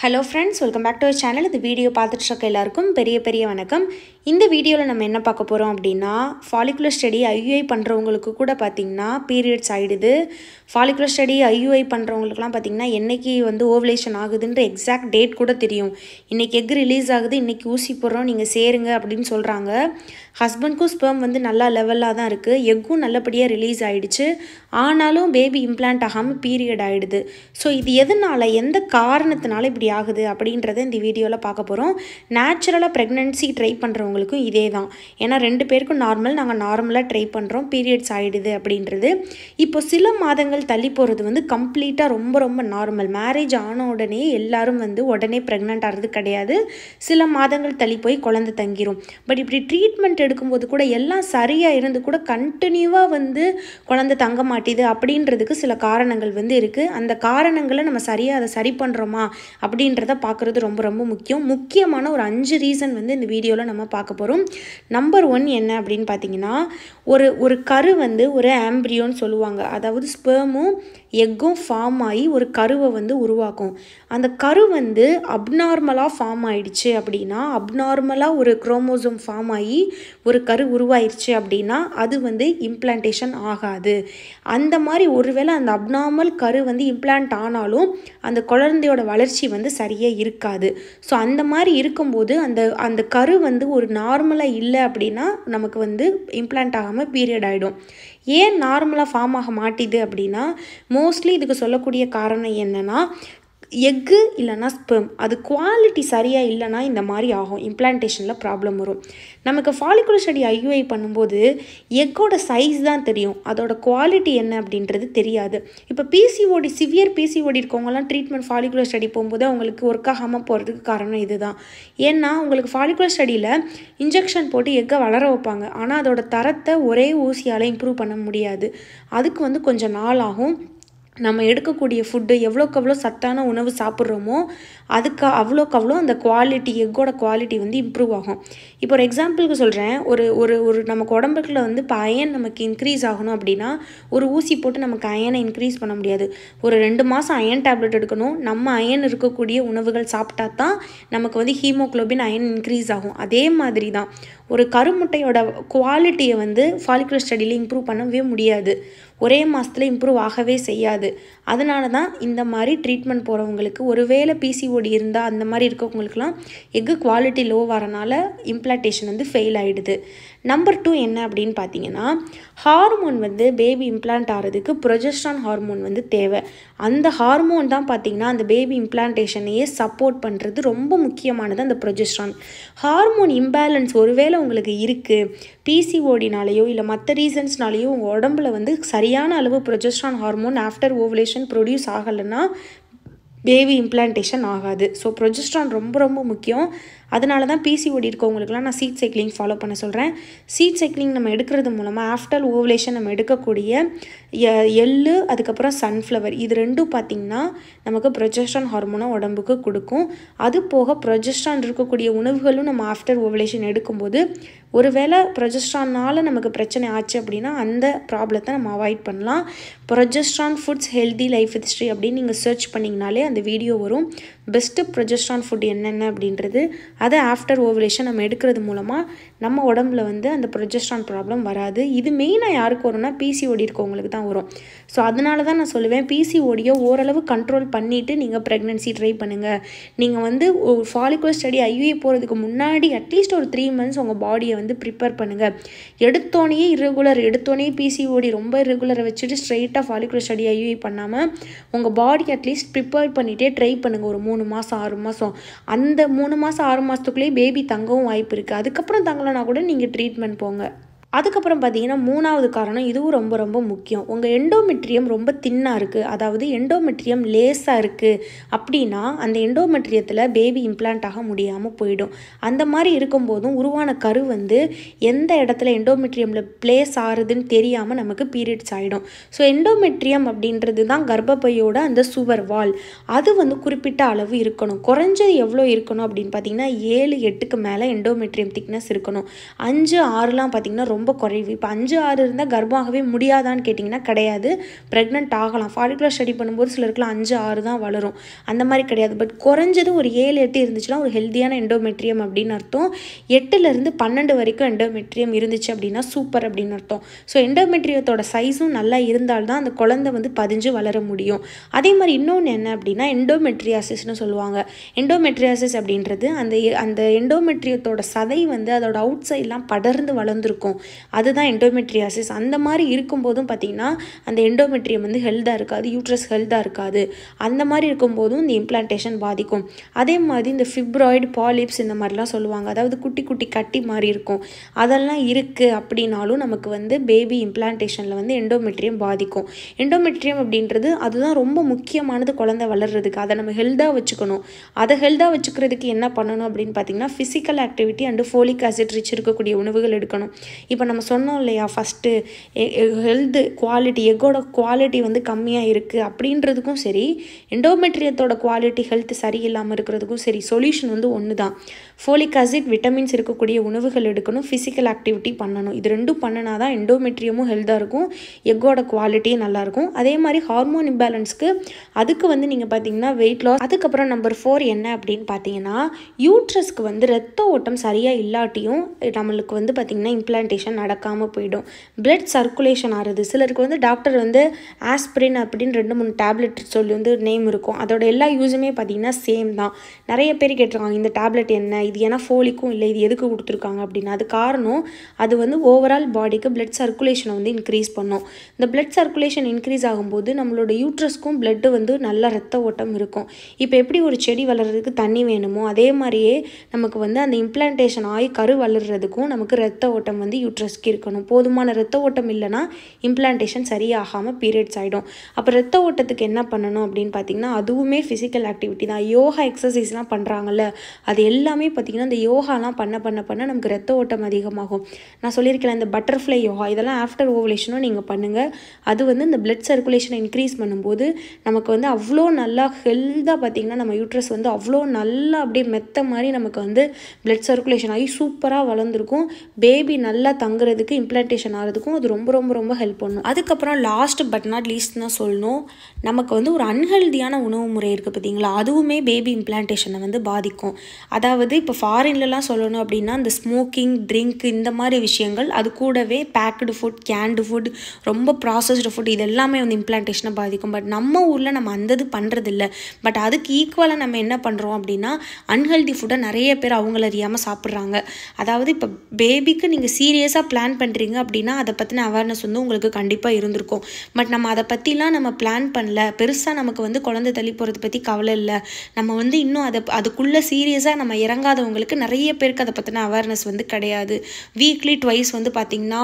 Hello friends, welcome back to our channel. இந்த video பார்த்துட்டு இருக்க எல்லாருக்கும் பெரிய வணக்கம். இந்த வீடியோவில் நம்ம என்ன பார்க்க போகிறோம் அப்படின்னா ஃபாலிகுலர் ஸ்டடி ஐயுஐ பண்ணுறவங்களுக்கு கூட பார்த்திங்கன்னா பீரியட்ஸ் ஆகிடுது. ஃபாலிகுலர் ஸ்டடி ஐயுஐ பண்ணுறவங்களுக்குலாம் பார்த்திங்கன்னா என்றைக்கு ஓவலேஷன் ஆகுதுன்ற எக்ஸாக்ட் டேட் கூட தெரியும். இன்றைக்கி எக் ரிலீஸ் ஆகுது, இன்றைக்கி ஊசி போடுறோம், நீங்கள் சேருங்க அப்படின்னு சொல்கிறாங்க. ஹஸ்பண்ட்க்கும் ஸ்பெர்ம் நல்லா லெவலாக தான் இருக்குது, எக்கும் நல்லபடியாக ரிலீஸ் ஆகிடுச்சு. ஆனாலும் பேபி இம்ப்ளான்ட் ஆகாமல் பீரியட் ஆகிடுது. ஸோ இது எதனால், எந்த காரணத்தினால இப்படி ஆகுது அப்படின்றத இந்த வீடியோவில் பார்க்க போகிறோம். நேச்சுரலாக ப்ரெக்னென்சி ட்ரை பண்ணுறவங்களுக்கும் இதே தான். ஏன்னா 2 பேருக்கும் நார்மல், நாங்கள் நார்மலாக ட்ரை பண்ணுறோம், பீரியட்ஸ் ஆகிடுது அப்படின்றது. இப்போ சில மாதங்கள் தள்ளி போகிறது கம்ப்ளீட்டாக ரொம்ப நார்மல். மேரேஜ் ஆன உடனே எல்லாரும் உடனே ப்ரெக்னென்ட் ஆகிறது கிடையாது. சில மாதங்கள் தள்ளி போய் குழந்தை தங்கிரும். பட் இப்படி ட்ரீட்மெண்ட் எடுக்கும்போது கூட எல்லாம் சரியாக இருந்து கூட கண்டினியூவாக குழந்தை தங்க மாட்டேது அப்படின்றதுக்கு சில காரணங்கள் இருக்குது. அந்த காரணங்களை நம்ம சரியாக அதை சரி பண்ணுறோமா அப்படின்றத பார்க்குறது ரொம்ப முக்கியம். முக்கியமான ஒரு 5 ரீசன் இந்த வீடியோவில் நம்ம பார்க்க போகிறோம். நம்பர் 1 என்ன அப்படின்னு பார்த்தீங்கன்னா, ஒரு கரு ஒரு ஆம்பிரியோன்னு சொல்லுவாங்க. அதாவது ஸ்பெர்மும் எக்கும் ஃபார்ம் ஆகி ஒரு கருவை உருவாக்கும். அந்த கரு அப்நார்மலாக ஃபார்ம் ஆயிடுச்சு அப்படின்னா, அப்நார்மலாக ஒரு குரோமோசோம் ஃபார்ம் ஆகி ஒரு கரு உருவாயிருச்சு அப்படின்னா அது இம்ப்ளான்டேஷன் ஆகாது. அந்த மாதிரி ஒருவேளை அந்த அப்நார்மல் கரு இம்ப்ளான்ட் ஆனாலும் அந்த குழந்தையோட வளர்ச்சி சரியாக இருக்காது. ஸோ அந்த மாதிரி இருக்கும்போது அந்த கரு ஒரு நார்மலாக இல்லை அப்படின்னா நமக்கு இம்ப்ளான்ட் ஆகாமல் பீரியட் ஆகிடும். ஏன் நார்மலாக ஃபார்ம் ஆக மாட்டேது அப்படின்னா, மோஸ்ட்லி இதுக்கு சொல்லக்கூடிய காரணம் என்னென்னா, எக்கு இல்லைனா ஸ்பெர்ம் அது குவாலிட்டி சரியாக இல்லைனா இந்த மாதிரி ஆகும், இம்ப்ளான்டேஷனில் ப்ராப்ளம் வரும். நமக்கு ஃபாலிகுலர் ஸ்டடி ஐயுஐ பண்ணும்போது எக்கோட சைஸ் தான் தெரியும், அதோட குவாலிட்டி என்ன அப்படின்றது தெரியாது. இப்போ பிசிஓடி, சிவியர் பிசிஓடி இருக்கவங்கலாம் ட்ரீட்மெண்ட் ஃபாலிகுலர் ஸ்டடி போகும்போது அவங்களுக்கு ஒர்க் ஆகாமல் போகிறதுக்கு காரணம் இதுதான். ஏன்னா உங்களுக்கு ஃபாலிகுலர் ஸ்டடியில் இன்ஜெக்ஷன் போட்டு எக்கை வளர வைப்பாங்க, ஆனால் அதோட தரத்தை ஒரே ஊசியால் இம்ப்ரூவ் பண்ண முடியாது. அதுக்கு கொஞ்சம் நாள் ஆகும். நம்ம எடுக்கக்கூடிய ஃபுட்டு எவ்வளோக்கு எவ்வளோ சத்தான உணவு சாப்பிட்றோமோ அதுக்கு அவ்வளோக்கு அந்த குவாலிட்டி, எக்கோட குவாலிட்டி இம்ப்ரூவ் ஆகும். இப்போ ஒரு எக்ஸாம்பிளுக்கு சொல்கிறேன், ஒரு நமக்கு உடம்புக்குள்ள இப்போ அயன் நமக்கு இன்க்ரீஸ் ஆகணும் அப்படின்னா ஒரு ஊசி போட்டு நமக்கு அயனை இன்க்ரீஸ் பண்ண முடியாது. ஒரு 2 மாதம் அயன் டேப்லெட் எடுக்கணும். நம்ம அயன் இருக்கக்கூடிய உணவுகள் சாப்பிட்டா தான் நமக்கு ஹீமோக்ளோபின் அயன் இன்க்ரீஸ் ஆகும். அதே மாதிரி தான் ஒரு கருமுட்டையோட குவாலிட்டியை ஃபாலிகுலர் ஸ்டடியில் இம்ப்ரூவ் பண்ணவே முடியாது, ஒரே மாதத்தில் இம்ப்ரூவ் ஆகவே செய்யாது. அதனால தான் இந்த மாதிரி ட்ரீட்மெண்ட் போகிறவங்களுக்கு, ஒருவேளை பிசிஓடி இருந்தால் அந்த மாதிரி இருக்கவங்களுக்குலாம் எக்கு குவாலிட்டி லோ வரனால இம்ப்ளான்டேஷன் ஃபெயில் ஆகிடுது. நம்பர் 2 என்ன அப்படின்னு பார்த்தீங்கன்னா, ஹார்மோன் பேபி இம்ப்ளான்ட் ஆகிறதுக்கு ப்ரொஜெஸ்ட்ரான் ஹார்மோன் தேவை. அந்த ஹார்மோன் தான் பார்த்திங்கன்னா அந்த பேபி இம்ப்ளான்டேஷனையே சப்போர்ட் பண்ணுறது. ரொம்ப முக்கியமானது அந்த ப்ரொஜெஸ்ட்ரான் ஹார்மோன் இம்பேலன்ஸ் ஒருவேளை உங்களுக்கு இருக்குது, பிசிஓடினாலேயோ இல்லை மற்ற ரீசன்ஸ்னாலேயோ உங்கள் உடம்புல சரியான அளவு progesterone hormone after ovulation produce ஆகலைன்னா பேபி இம்ப்ளான்டேஷன் ஆகாது. ஸோ ப்ரொஜெஸ்ட்ரான் ரொம்ப முக்கியம். அதனால தான் பிசிஓடி இருக்கவங்களுக்குலாம் நான் சீட் சைக்கிளிங் ஃபாலோ பண்ண சொல்கிறேன். சீட் சைக்கிளிங் நம்ம எடுக்கிறது மூலமாக ஆஃப்டர் ஓவலேஷன் நம்ம எடுக்கக்கூடிய எள்ளு, அதுக்கப்புறம் சன்ஃப்ளவர், இது ரெண்டும் பார்த்திங்கன்னா நமக்கு ப்ரொஜெஸ்ட்ரான் ஹார்மோனை உடம்புக்கு கொடுக்கும். அது போக ப்ரொஜெஸ்ட்ரான் இருக்கக்கூடிய உணவுகளும் நம்ம ஆஃப்டர் ஓவலேஷன் எடுக்கும்போது ஒருவேளை ப்ரொஜெஸ்ட்ரானால் நமக்கு பிரச்சனை ஆச்சு அப்படின்னா அந்த ப்ராப்ளத்தை நம்ம அவாய்ட் பண்ணலாம். Progesterone foods healthy life history அப்படின்னு நீங்கள் சர்ச் பண்ணிங்கனாலே அந்த வீடியோ வரும். பெஸ்ட்டு ப்ரொஜெஸ்ட்ரான் ஃபுட் என்னென்ன அப்படின்றது, அதை ஆஃப்டர் ஓவலேஷன் நம்ம எடுக்கிறது மூலமாக நம்ம உடம்புல அந்த ப்ரொஜெஸ்ட்ரான் ப்ராப்ளம் வராது. இது மெயினாக யாருக்கு வரும்னா பிசிஓடி இருக்கவங்களுக்கு தான் வரும். ஸோ அதனால தான் நான் சொல்லுவேன், பிசிஓடியை ஓரளவு கண்ட்ரோல் பண்ணிவிட்டு நீங்கள் ப்ரெக்னென்சி ட்ரை பண்ணுங்கள். நீங்கள் ஃபாலிகுலர் ஸ்டடி ஐயுஐ போகிறதுக்கு முன்னாடி அட்லீஸ்ட் ஒரு 3 months உங்கள் பாடியை ப்ரிப்பேர் பண்ணுங்கள். எடுத்தோடனே பிசிஓடி ரொம்ப இரெகுலரை வச்சுட்டு ஸ்ட்ரெயிட்டாக ஃபாலிகுலர் ஸ்டடி ஐயுஐ பண்ணாமல் உங்கள் பாடி அட்லீஸ்ட் ப்ரிப்பேர் பண்ணிகிட்டே ட்ரை பண்ணுங்கள். ஒரு 3 மாதம் 6 மாதம், அந்த 3 மாதம் 6 மாதத்துக்குள்ளேயே பேபி தங்கவும் வாய்ப்பு இருக்குது. அதுக்கப்புறம் தங்கலைன்னா கூட நீங்கள் ட்ரீட்மெண்ட் போங்க. அதுக்கப்புறம் பார்த்தீங்கன்னா 3வது காரணம், இதுவும் ரொம்ப முக்கியம். உங்கள் எண்டோமெட்ரியம் ரொம்ப தின்னாக இருக்குது, அதாவது எண்டோமெட்ரியம் லேஸாக இருக்குது அப்படின்னா அந்த எண்டோமெட்ரியத்தில் பேபி இம்ப்ளான்ட் ஆக முடியாமல் போயிடும். அந்த மாதிரி இருக்கும்போதும் உருவான கரு எந்த இடத்துல எண்டோமெட்ரியமில் பிளேஸ் ஆகுதுன்னு தெரியாமல் நமக்கு பீரியட்ஸ் ஆகிடும். ஸோ எண்டோமெட்ரியம் அப்படின்றது தான் கர்ப்பப்பையோட அந்த சுவர் வால். அது குறிப்பிட்ட அளவு இருக்கணும். குறைஞ்சது எவ்வளோ இருக்கணும் அப்படின்னு பார்த்தீங்கன்னா 7-8க்கு மேலே எண்டோமெட்ரியம் திக்னஸ் இருக்கணும். 5-6லாம் பார்த்திங்கன்னா ரொம்ப குறைவு. இப்போ 5, 6 இருந்தால் கர்ப்பமாகவே முடியாதான்னு கேட்டிங்கன்னா கிடையாது, ப்ரெக்னென்ட் ஆகலாம். ஃபாலிகுலர் ஸ்டடி பண்ணும்போது சிலருக்குலாம் 5, 6 தான் வளரும், அந்த மாதிரி கிடையாது. பட் குறைஞ்சது ஒரு 7, 8 இருந்துச்சுன்னா ஒரு ஹெல்த்தியான எண்டோமெட்ரியம் அப்படின்னு அர்த்தம். 8லேருந்து 12 வரைக்கும் எண்டோமெட்ரியம் இருந்துச்சு அப்படின்னா சூப்பர் அப்படின்னு அர்த்தம். ஸோ எண்டோமெட்ரியத்தோட சைஸும் நல்லா இருந்தால்தான் அந்த குழந்தை வந்து பதிஞ்சு வளர முடியும். அதே மாதிரி இன்னொன்று என்ன அப்படின்னா எண்டோமெட்ரியாசிஸ்னு சொல்லுவாங்க. எண்டோமெட்ரியாசிஸ் அப்படின்றது அந்த எண்டோமெட்ரியத்தோட சதை வந்து அதோட அவுட் சைட்லாம் படர்ந்து வளர்ந்துருக்கும், அதுதான் எண்டோமெட்ரியாசிஸ். அந்த மாதிரி இருக்கும்போதும் பார்த்திங்கன்னா அந்த எண்டோமெட்ரியம் வந்து ஹெல்த்தாக இருக்காது, யூட்ரஸ் ஹெல்த்தாக இருக்காது. அந்த மாதிரி இருக்கும்போதும் இந்த இம்ப்ளான்டேஷன் பாதிக்கும். அதே மாதிரி இந்த ஃபிப்ராய்டு, பாலிப்ஸ் இந்த மாதிரிலாம் சொல்லுவாங்க, அதாவது குட்டி குட்டி கட்டி மாதிரி இருக்கும், அதெல்லாம் இருக்குது அப்படின்னாலும் நமக்கு வந்து பேபி இம்ப்ளான்டேஷனில் வந்து எண்டோமெட்ரியம் பாதிக்கும். எண்டோமெட்ரியம் அப்படின்றது அதுதான் ரொம்ப முக்கியமானது குழந்தை வளர்கிறதுக்கு. அதை நம்ம ஹெல்த்தாக வச்சுக்கணும். அதை ஹெல்த்தாக வச்சுக்கிறதுக்கு என்ன பண்ணணும் அப்படின்னு பார்த்திங்கன்னா physical activity and folic acid rich இருக்கக்கூடிய உணவுகள் எடுக்கணும். இப்போ நம்ம சொன்னோம் இல்லையா ஃபஸ்ட்டு, ஹெல்த்து குவாலிட்டி, எக்கோட குவாலிட்டி வந்து கம்மியாக இருக்குது அப்படின்றதுக்கும் சரி, எண்டோமெட்ரியத்தோட குவாலிட்டி ஹெல்த் சரியில்லாமல் இருக்கிறதுக்கும் சரி, சொல்யூஷன் வந்து ஒன்று தான். ஃபோலிக் ஆசிட், விட்டமின்ஸ் இருக்கக்கூடிய உணவுகள் எடுக்கணும், ஃபிசிக்கல் ஆக்டிவிட்டி பண்ணணும். இது ரெண்டும் பண்ணினா தான் எண்டோமெட்ரியமும் ஹெல்த்தாக இருக்கும், எக்கோட குவாலிட்டியும் நல்லாயிருக்கும். அதே மாதிரி ஹார்மோன் இம்பேலன்ஸ்க்கு அதுக்கு வந்து நீங்கள் பார்த்தீங்கன்னா வெயிட் லாஸ். அதுக்கப்புறம் நம்பர் 4 என்ன அப்படின்னு பார்த்தீங்கன்னா யூட்ரஸ்க்கு வந்து ரத்த ஓட்டம் சரியாக இல்லாட்டியும் நம்மளுக்கு வந்து பார்த்திங்கன்னா இம்ப்ளான்டேஷன் நடக்காமல் போயிடும். பிளட் சர்க்குலேஷன் ஆகுது. சிலருக்கு வந்து டாக்டர் வந்து ஆஸ்பிரின் அப்படின்னு 2-3 டேப்லெட் சொல்லி வந்து நேம் இருக்கும், அதோட எல்லா யூஸுமே பார்த்திங்கன்னா சேம் தான். நிறைய பேர் கேட்டிருக்காங்க இந்த டேப்லெட் என்ன, இது ஏன்னா ஃபோலிக்கும் இல்லை, இது எதுக்கு கொடுத்துருக்காங்க அப்படின்னு. அது காரணம் அது வந்து ஓவரால் பாடிக்கு பிளட் சர்க்குலேஷனை வந்து இன்க்ரீஸ் பண்ணும். இந்த பிளட் சர்க்குலேஷன் இன்க்ரீஸ் ஆகும்போது நம்மளோட யூட்ரஸ்க்கும் பிளட்டு வந்து நல்ல ரத்த ஓட்டம் இருக்கும். இப்போ எப்படி ஒரு செடி வளர்கிறதுக்கு தண்ணி வேணுமோ அதே மாதிரியே நமக்கு வந்து அந்த இம்ப்ளான்டேஷன் ஆகி கரு வளர்கிறதுக்கும் நமக்கு ரத்த ஓட்டம் வந்து யூட்ரஸ்க்கு இருக்கணும். போதுமான ரத்த ஓட்டம் இல்லைனா இம்ப்ளான்டேஷன் சரியாகாமல் பீரியட்ஸ் ஆகிடும். அப்போ ரத்த ஓட்டத்துக்கு என்ன பண்ணணும் அப்படின்னு பார்த்திங்கன்னா அதுவுமே ஃபிசிக்கல் ஆக்டிவிட்டி தான். யோகா எக்ஸசைஸ்லாம் பண்ணுறாங்கல்ல, அது எல்லாமே பார்த்திங்கன்னா இந்த யோகாலாம் பண்ண பண்ண பண்ண நமக்கு ரத்த ஓட்டம் அதிகமாகும். நான் சொல்லியிருக்கேன் இந்த பட்டர்ஃப்ளை யோகா, இதெல்லாம் ஆஃப்டர் ஓவலேஷனும் நீங்கள் பண்ணுங்கள். அது வந்து இந்த பிளட் சர்க்குலேஷனை இன்க்ரீஸ் பண்ணும்போது நமக்கு வந்து அவ்வளோ நல்லா ஹெல்த்தாக பார்த்திங்கன்னா நம்ம யூட்ரஸ் வந்து அவ்வளோ நல்லா அப்படியே மெத்த மாதிரி நமக்கு வந்து பிளட் சர்க்குலேஷன் ஆகி சூப்பராக வளர்ந்துருக்கும். பேபி நல்லா தங்குறதுக்கு, இம்ப்ளான்டேஷன் ஆகிறதுக்கும் அது ரொம்ப ரொம்ப ரொம்ப ஹெல்ப் பண்ணும். அதுக்கப்புறம் லாஸ்ட் பட் நாட் லீஸ்ட் தான் சொல்லணும், நமக்கு வந்து ஒரு அன்ஹெல்தியான உணவு முறை இருக்குது பார்த்தீங்களா, அதுவுமே பேபி இம்ப்ளான்டேஷனை வந்து பாதிக்கும். அதாவது இப்போ ஃபாரின்லலாம் சொல்லணும் அப்படின்னா இந்த ஸ்மோக்கிங், ட்ரிங்க் இந்த மாதிரி விஷயங்கள், அது கூடவே பேக்டு ஃபுட், கேன்டு ஃபுட், ரொம்ப ப்ராசஸ்டு ஃபுட், இது எல்லாமே வந்து இம்ப்ளான்டேஷனை பாதிக்கும். பட் நம்ம ஊரில் நம்ம அந்த இது பண்ணுறதில்ல. பட் அதுக்கு ஈக்குவலாக நம்ம என்ன பண்ணுறோம் அப்படின்னா அன்ஹெல்தி ஃபுட்டை நிறைய பேர் அவங்கள அறியாமல் சாப்பிட்றாங்க. அதாவது இப்போ பேபிக்கு நீங்கள் சீரியஸாக பிளான் பண்ணுறீங்க அப்படின்னா அதை பற்றின அவேர்னஸ் வந்து உங்களுக்கு கண்டிப்பாக இருந்திருக்கும். பட் நம்ம அதை பற்றிலாம் நம்ம பிளான் பண்ணல, பெருசாக நமக்கு வந்து குழந்தை தள்ளி போகிறத பற்றி கவலை இல்லை, நம்ம வந்து இன்னும் அதுக்குள்ளே சீரியஸாக நம்ம இறங்காதவங்களுக்கு நிறைய பேருக்கு அதை பற்றின அவேர்னஸ் வந்து கிடையாது. வீக்லி ட்வைஸ் வந்து பார்த்திங்கன்னா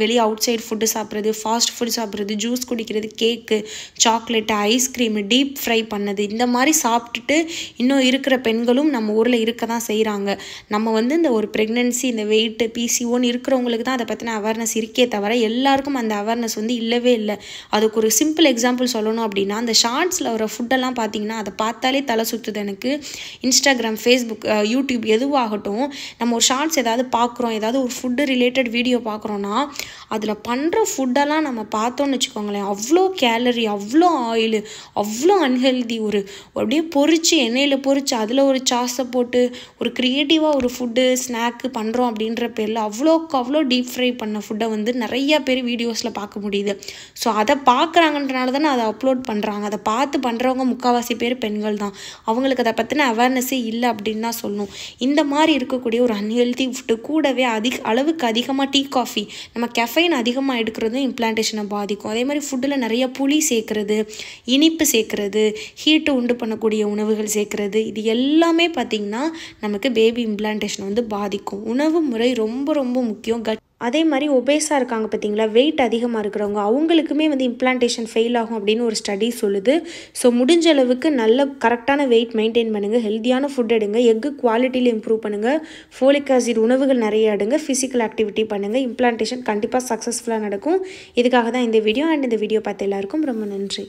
வெளியே அவுட் சைட் ஃபுட்டு சாப்பிட்றது, ஃபாஸ்ட் ஃபுட் சாப்பிட்றது, ஜூஸ் குடிக்கிறது, கேக்கு, சாக்லேட்டு, ஐஸ்கிரீமு, டீப் ஃப்ரை பண்ணது, இந்த மாதிரி சாப்பிட்டுட்டு இன்னும் இருக்கிற பெண்களும் நம்ம ஊரில் இருக்க தான் செய்கிறாங்க. நம்ம வந்து இந்த ஒரு ப்ரெக்னென்சி, இந்த வெயிட்டு, பிசிஓன்னு இருக்கிறவங்களுக்கு தான் அதை பற்றின அவேர்னஸ் இருக்கே தவிர எல்லாருக்கும் அந்த அவேர்னஸ் வந்து இல்லவே இல்லை. அதுக்கு ஒரு சிம்பிள் எக்ஸாம்பிள் சொல்லணும் அப்படின்னா அந்த ஷார்ட்ஸில் வர ஃபுட்டெல்லாம் பார்த்திங்கன்னா அதை பார்த்தாலே தலை சுற்றுது எனக்கு. இன்ஸ்டாகிராம், ஃபேஸ்புக், யூடியூப் எதுவாகட்டும், நம்ம ஒரு ஷார்ட்ஸ் ஏதாவது பார்க்குறோம், ஏதாவது ஒரு ஃபுட்டு ரிலேட்டட் வீடியோ பார்க்குறோன்னா அதில் பண்ணுற ஃபுட்டெல்லாம் நம்ம பார்த்தோன்னு வச்சுக்கோங்களேன், அவ்வளோ கேலரி, அவ்வளோ ஆயிலு, அவ்வளோ அன்ஹெல்தி. அப்படியே பொரிச்சு எண்ணெயில் பொரிச்சு அதில் ஒரு சாஸை போட்டு ஒரு க்ரியேட்டிவாக ஒரு ஃபுட்டு ஸ்நாக்கு பண்ணுறோம் அப்படின்ற பேரில் அவ்வளோக்கு அவ்வளோ டீப் ஃப்ரை பண்ண ஃபுட்டை வந்து நிறையா பேர் வீடியோஸில் பார்க்க முடியுது. ஸோ அதை பார்க்குறாங்கன்றனால தானே அதை அப்லோட் பண்ணுறாங்க. அதை பார்த்து பண்ணுறவங்க முக்கால்வாசி பேர் பெண்கள் தான். அவங்களுக்கு அதை பற்றின அவேர்னஸே இல்லை அப்படின்னு தான் சொல்லணும். இந்த மாதிரி இருக்கக்கூடிய ஒரு அன்ஹெல்தி ஃபுட்டு கூடவே அளவுக்கு அதிகமாக டீ, காஃபி, நம்ம கெஃபைன் அதிகமாக எடுக்கிறதும் இம்ப்ளான்டேஷனை பாதிக்கும். அதே மாதிரி ஃபுட்டில் நிறைய புளி சேர்க்குறது, இனிப்பு சேர்க்குறது, ஹீட்டு உண்டு பண்ணக்கூடிய உணவுகள் சேர்க்குறது, இது எல்லாமே பார்த்திங்கன்னா நமக்கு பேபி இம்ப்ளான்டேஷனை வந்து பாதிக்கும். உணவு முறை ரொம்ப ரொம்ப முக்கியம். அதே மாதிரி ஒபேஸாக இருக்காங்க பார்த்தீங்களா, வெயிட் அதிகமாக இருக்கிறவங்க, அவங்களுக்குமே வந்து இம்ப்ளான்டேஷன் ஃபெயில் ஆகும் அப்படின்னு ஒரு ஸ்டடி சொல்லுது. ஸோ முடிஞ்ச அளவுக்கு நல்ல கரெக்டான வெயிட் மெயின்டைன் பண்ணுங்கள், ஹெல்த்தியான ஃபுட் எடுங்க, எக்கு குவாலிட்டியில் இம்ப்ரூவ் பண்ணுங்கள், ஃபோலிக் ஆசிட் உணவுகள் நிறைய எடுங்க, ஃபிசிக்கல் ஆக்டிவிட்டி பண்ணுங்கள். இம்ப்ளான்டேஷன் கண்டிப்பாக சக்ஸஸ்ஃபுல்லாக நடக்கும். இதுக்காக தான் இந்த வீடியோ. அண்ட் இந்த வீடியோ பார்த்த எல்லாருக்கும் ரொம்ப நன்றி.